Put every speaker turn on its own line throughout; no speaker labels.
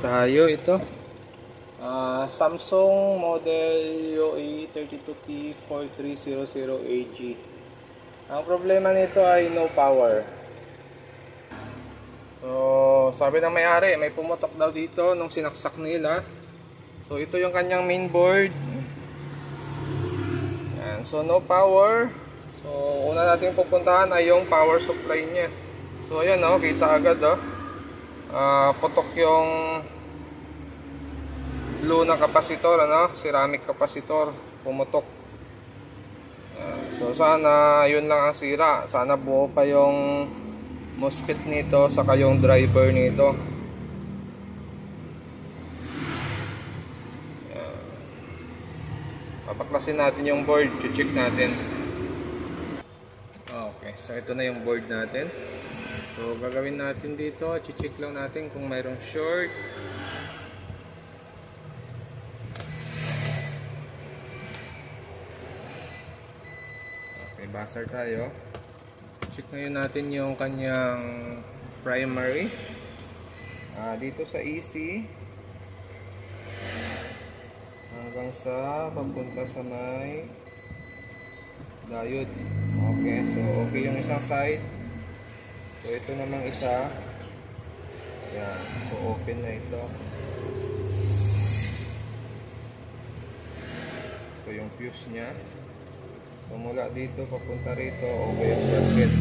tayo ito. Samsung model UA32P4300AG. Ang problema nito ay no power. So, sabi ng may-ari, may pumutok daw dito nung sinaksak nila. So, ito yung kanyang mainboard. Yan. So, no power. So, una natin pupuntahan ay yung power supply niya. So, ayan o, kita agad o. Putok yung blue na kapasitor, ano? Ceramic kapasitor, pumutok. So, sana yun lang ang sira. Sana buo pa yung MOSFET nito, saka yung driver nito. Papaklasin natin yung board, check natin. Okay, so ito na yung board natin. So gagawin natin dito, check lang natin kung mayroong short. Okay, buzzer tayo. Check ngayon natin yung kanyang primary. Dito sa EC hanggang sa papunta sa may diode. Okay, so okay yung isang side. So ito namang isa. Yan, so open na ito. Ito yung fuse nya. So mula dito papunta rito, okay yung circuit.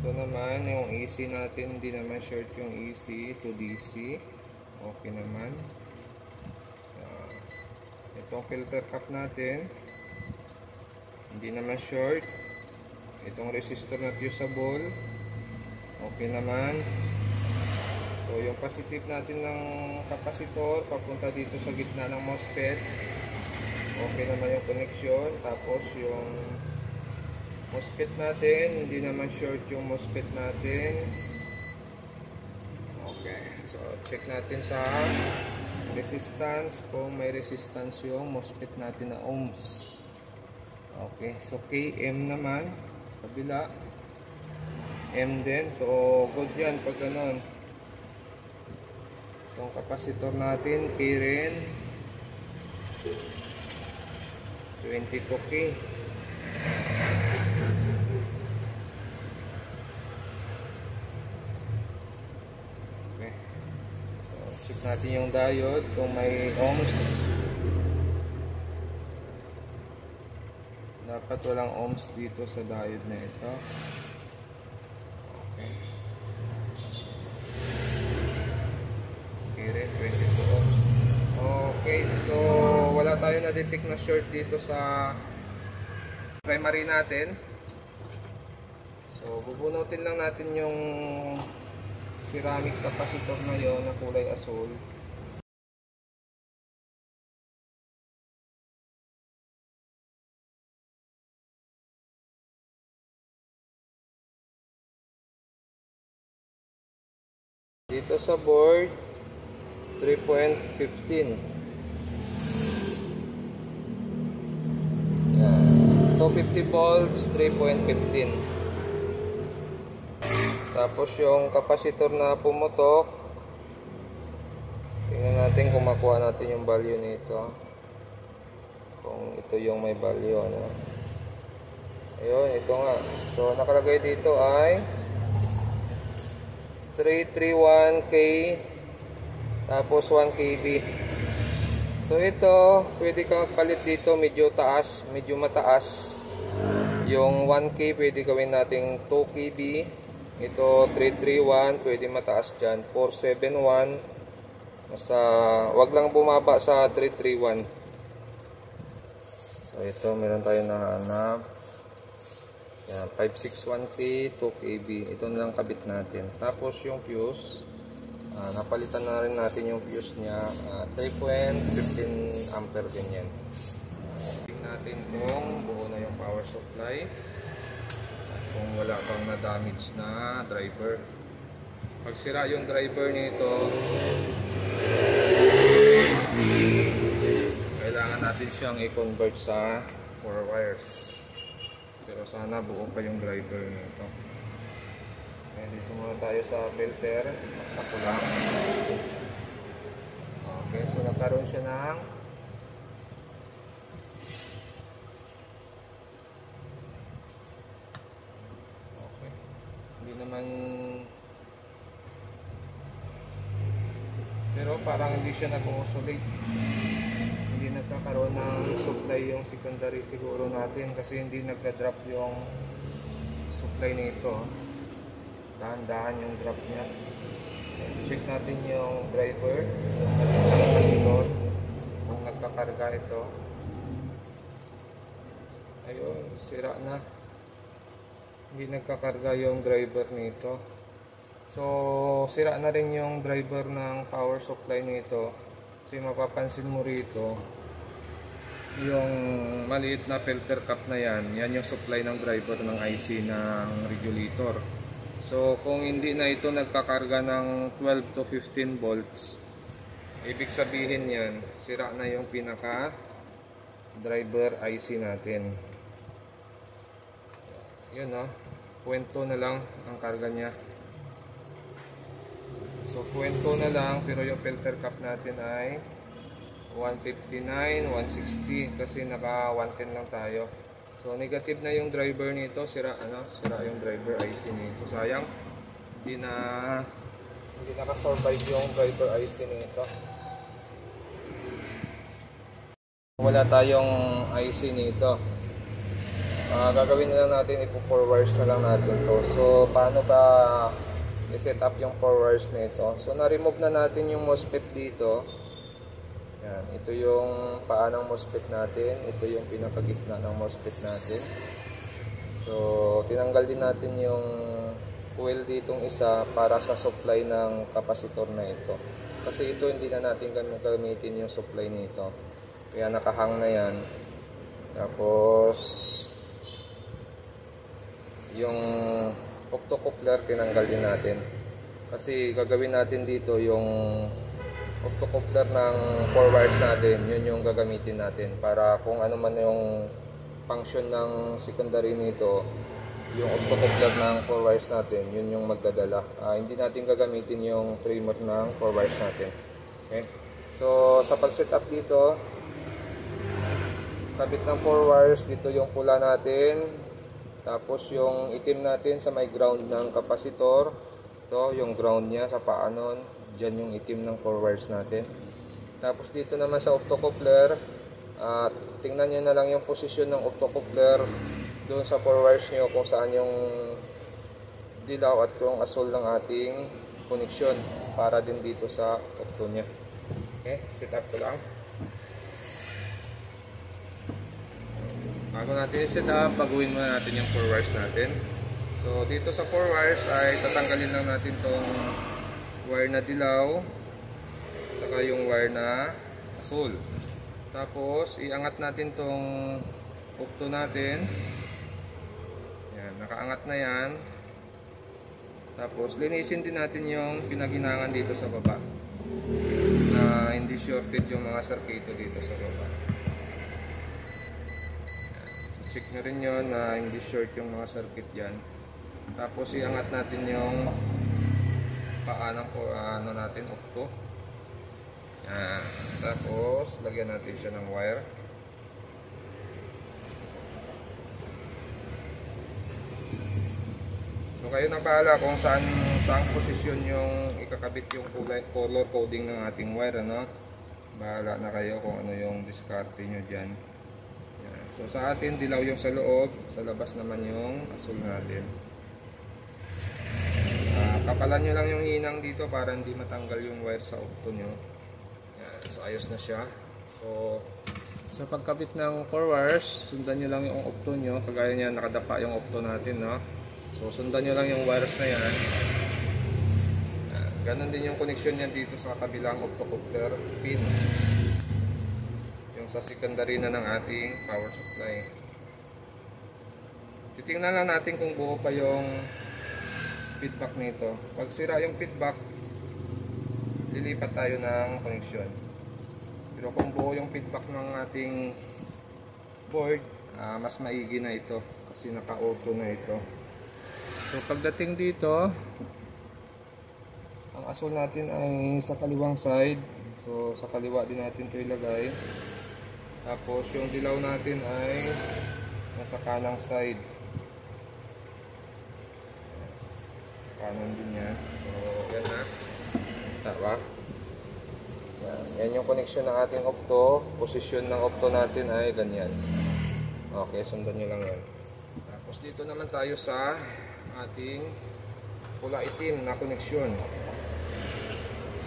Ito naman yung AC natin, hindi naman short yung AC to DC. Okay naman. Itong filter cap natin, hindi naman short. Itong resistor na fusible, okay naman. So yung positive natin ng kapasitor papunta dito sa gitna ng MOSFET, okay naman yung connection. Tapos yung MOSFET natin, hindi naman short yung MOSFET natin. Okay, so check natin sa resistance, kung may resistance yung MOSFET natin na ohms. Okay, so KM naman, kabila M din, so good yan pag ganon. Itong kapasitor natin K rin, 22K. Okay, so check natin yung diode kung may ohms. Dapat walang ohms dito sa diode na ito. Okay. Okay rin, 22 ohms. Okay, so wala tayo na-detect na short dito sa primary natin. So bubunutin lang natin yung ceramic capacitor na yon na kulay asul. Dito sa board 3.15. Yan. 250 volts, 3.15. Tapos yung kapasitor na pumutok, tingnan natin kung makuha natin yung value nito. Kung ito yung may value, ano. Ayun, ito nga. So nakalagay dito ay 331K tapos 1 KB. So ito, pwede kang magpalit dito, medyo taas, medyo mataas. Yung 1K pwede gawin nating 2 KB. Ito 331, pwede mataas dyan, 471. Basta wag lang bumaba sa 331. So ito, meron tayo nahanap. Yan, 561K, 2 KB. Ito na lang kabit natin. Tapos yung fuse, napalitan na rin natin yung fuse niya. 3.15 ampere din yan. Tingnan natin kung buo na yung power supply. At kung wala pang na-damage na driver. Pag sira yung driver nito, kailangan natin siyang i-convert sa 4 wires. Pero sana buo pa yung driver nito. Okay, dito muna tayo sa filter. Saksak ko lang. Okay, so nagkaroon siya ng okay. Hindi naman, pero parang hindi siya nag-oscillate. Hindi nagkakaroon ng supply yung secondary siguro natin kasi hindi nagka-drop yung supply nito. Dahan-dahan yung drop niya. Check natin yung driver, yung kapasitor, kung nagkakarga ito. Ayun, sira na. Hindi nagkakarga yung driver nito. So, sira na rin yung driver ng power supply nito. Kasi mapapansin mo rito, yung maliit na filter cap na yan yung supply ng driver ng IC ng regulator. So kung hindi na ito nagkakarga ng 12 to 15 volts, ibig sabihin yan, sira na yung pinaka driver IC natin. Yun o, 0.2 na lang ang karga nya. So 0.2 na lang, pero yung filter cap natin ay 159, 160 kasi naka 110 lang tayo. So negative na yung driver nito, sira yung driver IC nito. Sayang hindi naka-survive yung driver IC nito. Wala tayong IC nito. Gagawin na lang natin, ipo-4 wires na lang natin to. So paano ba i-set up yung 4 wires nito? So na-remove na natin yung MOSFET dito. Yan, ito yung paa ng MOSFET natin, ito yung pinakagitna ng MOSFET natin. So, tinanggal din natin yung coil ditong isa para sa supply ng kapasitor na ito. Kasi ito hindi na natin gamitin yung supply nito. Kaya nakahang na yan. Tapos, yung octocoupler tinanggal din natin. Kasi gagawin natin dito yung octocoupler ng 4 wires natin, yun yung gagamitin natin para kung ano man yung function ng secondary nito, yung octocoupler ng 4 wires natin, yun yung magdadala. Hindi natin gagamitin yung trimmer ng 4 wires natin. Okay? So sa pag-set up dito, kabit ng 4 wires, dito yung pula natin, tapos yung itim natin sa may ground ng kapasitor, ito yung ground nya sa paanon. Diyan yung itim ng 4 wires natin. Tapos dito naman sa octocoupler, tingnan nyo na lang yung posisyon ng octocoupler doon sa 4 wires nyo kung saan yung dilaw at yung asul ng ating connection para din dito sa octo nya. Okay, set up ko lang. Bago natin i-set up, baguhin muna natin yung 4 wires natin. So dito sa 4 wires ay tatanggalin lang natin tong wire na dilaw saka yung wire na asul. Tapos iangat natin tong octo natin. Yan, nakaangat na yan. Tapos linisin din natin yung pinaginangan dito sa baba na hindi shorted yung mga circuito dito sa baba. Yan, so check nyo rin yun na hindi short yung mga circuit dyan. Tapos iangat natin yung paanang po natin octo. Yan. Tapos lagyan natin siya ng wire. So kayo na bahala kung saan posisyon yung ikakabit yung color coding ng ating wire, ano? Bahala na kayo kung ano yung diskarte nyo dyan. Yan. So sa atin dilaw yung sa loob, sa labas naman yung asul natin. Kapalan nyo lang yung hinang dito para hindi matanggal yung wire sa octo nyo. Yan. So ayos na siya. So sa pagkabit ng 4 wires, sundan nyo lang yung octo nyo. Kagaya niya nakadapa yung octo natin, no? So sundan nyo lang yung wires na yan. Yan. Ganon din yung connection niya dito sa kabilang octocoupler pin. Yung sa secondary na ng ating power supply. Titingnan lang natin kung buo pa yung feedback nito. Pag sira yung feedback, lilipat tayo ng connection. Pero kung buo yung feedback ng ating board, mas maigi na ito kasi naka-auto na ito. So pagdating dito, ang asul natin ay sa kaliwang side. So sa kaliwa din natin ito ilagay. Tapos yung dilaw natin ay nasa kanang side. Kanan din yan. So yan na. Tama. Yan yung connection ng ating opto. Posisyon ng opto natin ay ganyan. Okay, sundan nyo lang yan. Tapos dito naman tayo sa ating pula itim na connection.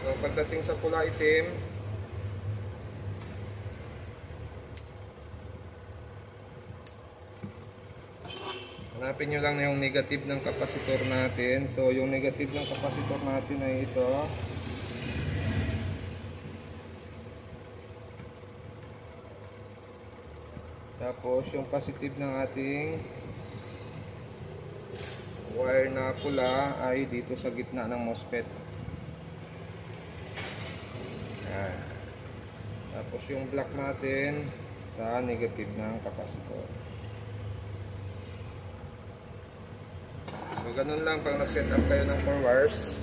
So pagdating sa pula itim, hanapin nyo lang na yung negative ng kapasitor natin. So yung negative ng kapasitor natin ay ito. Tapos yung positive ng ating wire na pula ay dito sa gitna ng MOSFET. Ayan. Tapos yung black natin sa negative ng kapasitor. So ganun lang pag nag-set up kayo ng 4 wires.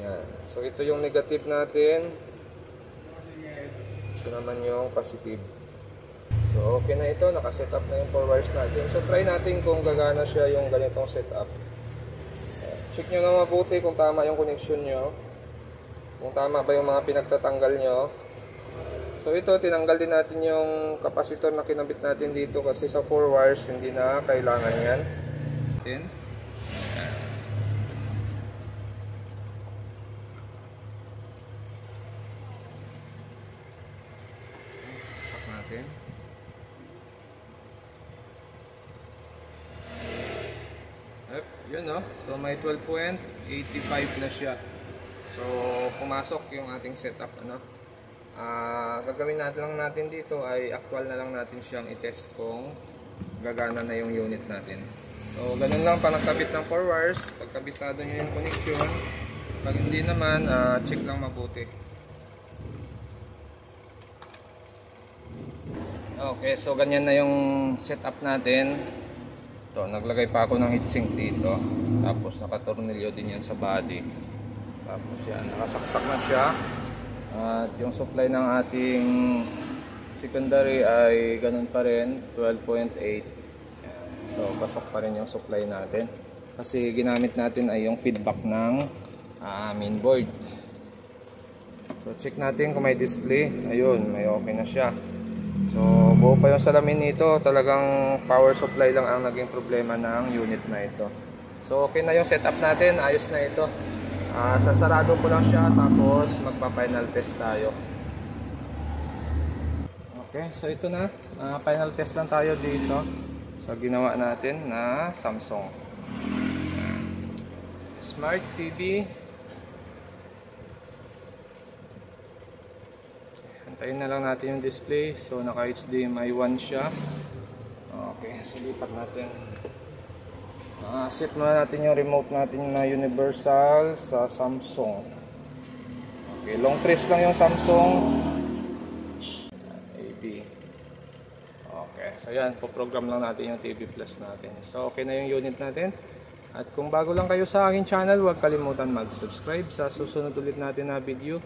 Ayan. So ito yung negative natin. Ito naman yung positive. So okay na ito, naka-set up na yung 4 wires natin. So try natin kung gagana siya yung ganitong setup. Check nyo na mabuti kung tama yung connection nyo. Kung tama ba yung mga pinagtatanggal nyo. So ito, tinanggal din natin yung kapasitor na kinabit natin dito kasi sa 4 wires hindi na kailangan yan. Sak natin. Yun no. So may 12.85 na siya. So pumasok yung ating setup ano. Gagawin natin dito ay actual na lang natin siyang i-test kung gagana na yung unit natin. So ganun lang pa nagkabit ng 4 wires. Pag kabisado nyo yung connection, pag hindi naman, check lang mabuti. Okay, so ganyan na yung setup natin. Ito, naglagay pa ako ng heatsink dito. Tapos nakatornilyo din yan sa body. Tapos yan, nakasaksak na siya. At yung supply ng ating secondary ay ganun pa rin, 12.8. So pasok pa rin yung supply natin. Kasi ginamit natin ay yung feedback ng mainboard. So check natin kung may display. Ayun, may okay na siya. So buo pa yung salamin nito. Talagang power supply lang ang naging problema ng unit na ito. So okay na yung setup natin. Ayos na ito. Sasarado ko lang siya. Tapos magpa-final test tayo. Okay, so ito na. Final test lang tayo dito sa ginawa natin na Samsung Smart TV. Antayin na lang natin yung display. So naka HDMI 1 siya. Okay, so lipat natin. Set muna natin yung remote natin na universal sa Samsung. Okay, long trace lang yung Samsung AB. Okay, so yan, po-program lang natin yung TV Plus natin. So okay na yung unit natin. At kung bago lang kayo sa aking channel, huwag kalimutan mag-subscribe sa susunod ulit natin na video.